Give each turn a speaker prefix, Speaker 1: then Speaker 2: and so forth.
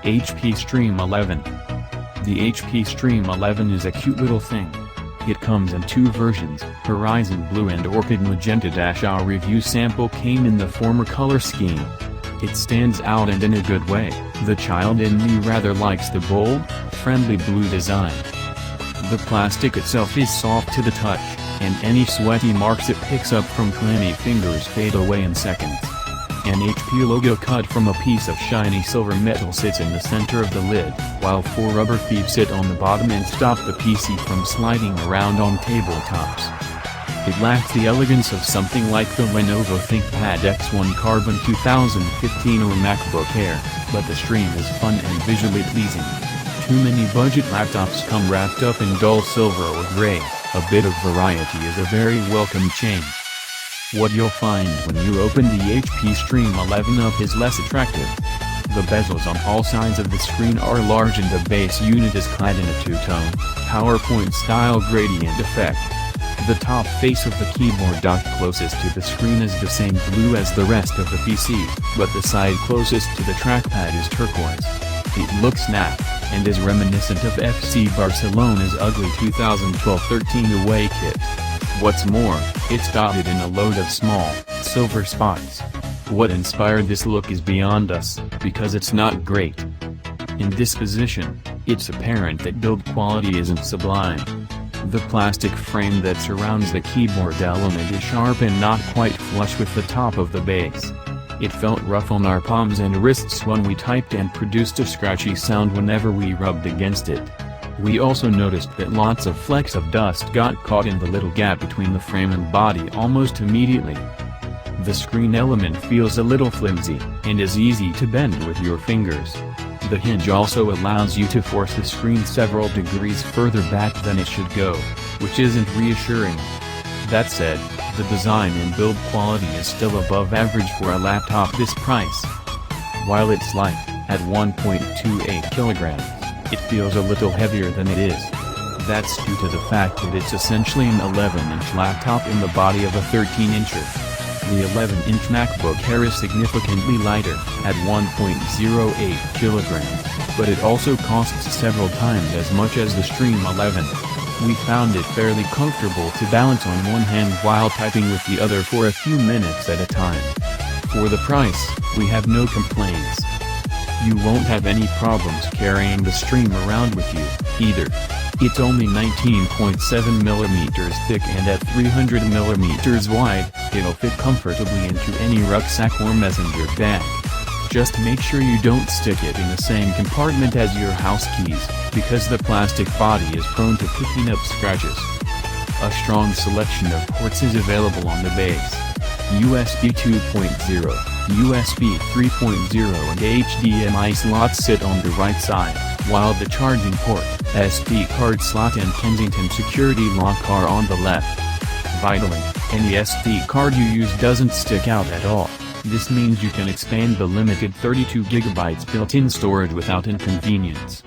Speaker 1: HP Stream 11. The HP Stream 11 is a cute little thing. It comes in two versions, Horizon Blue and Orchid Magenta. Our review sample came in the former color scheme. It stands out and in a good way. The child in me rather likes the bold, friendly blue design. The plastic itself is soft to the touch, and any sweaty marks it picks up from clammy fingers fade away in seconds. An HP logo cut from a piece of shiny silver metal sits in the center of the lid, while 4 rubber feet sit on the bottom and stop the PC from sliding around on tabletops. It lacks the elegance of something like the Lenovo ThinkPad X1 Carbon 2015 or MacBook Air, but the Stream is fun and visually pleasing. Too many budget laptops come wrapped up in dull silver or gray. A bit of variety is a very welcome change. What you'll find when you open the HP Stream 11 up is less attractive. The bezels on all sides of the screen are large and the base unit is clad in a two-tone, PowerPoint-style gradient effect. The top face of the keyboard docked closest to the screen is the same blue as the rest of the PC, but the side closest to the trackpad is turquoise. It looks naff, and is reminiscent of FC Barcelona's ugly 2012-13 away kit. What's more, it's dotted in a load of small, silver spots. What inspired this look is beyond us, because it's not great. In this position, it's apparent that build quality isn't sublime. The plastic frame that surrounds the keyboard element is sharp and not quite flush with the top of the base. It felt rough on our palms and wrists when we typed and produced a scratchy sound whenever we rubbed against it. We also noticed that lots of flecks of dust got caught in the little gap between the frame and body almost immediately. The screen element feels a little flimsy, and is easy to bend with your fingers. The hinge also allows you to force the screen several degrees further back than it should go, which isn't reassuring. That said, the design and build quality is still above average for a laptop this price. While it's light, at 1.28 kilograms, it feels a little heavier than it is. That's due to the fact that it's essentially an 11-inch laptop in the body of a 13-incher. The 11-inch MacBook Air is significantly lighter, at 1.08 kilograms, but it also costs several times as much as the Stream 11. We found it fairly comfortable to balance on one hand while typing with the other for a few minutes at a time. For the price, we have no complaints. You won't have any problems carrying the Stream around with you, either. It's only 19.7mm thick and at 300mm wide, it'll fit comfortably into any rucksack or messenger bag. Just make sure you don't stick it in the same compartment as your house keys, because the plastic body is prone to picking up scratches. A strong selection of ports is available on the base. USB 2.0, USB 3.0 and HDMI slots sit on the right side, while the charging port, SD card slot and Kensington security lock are on the left. Vitally, any SD card you use doesn't stick out at all. This means you can expand the limited 32GB built-in storage without inconvenience.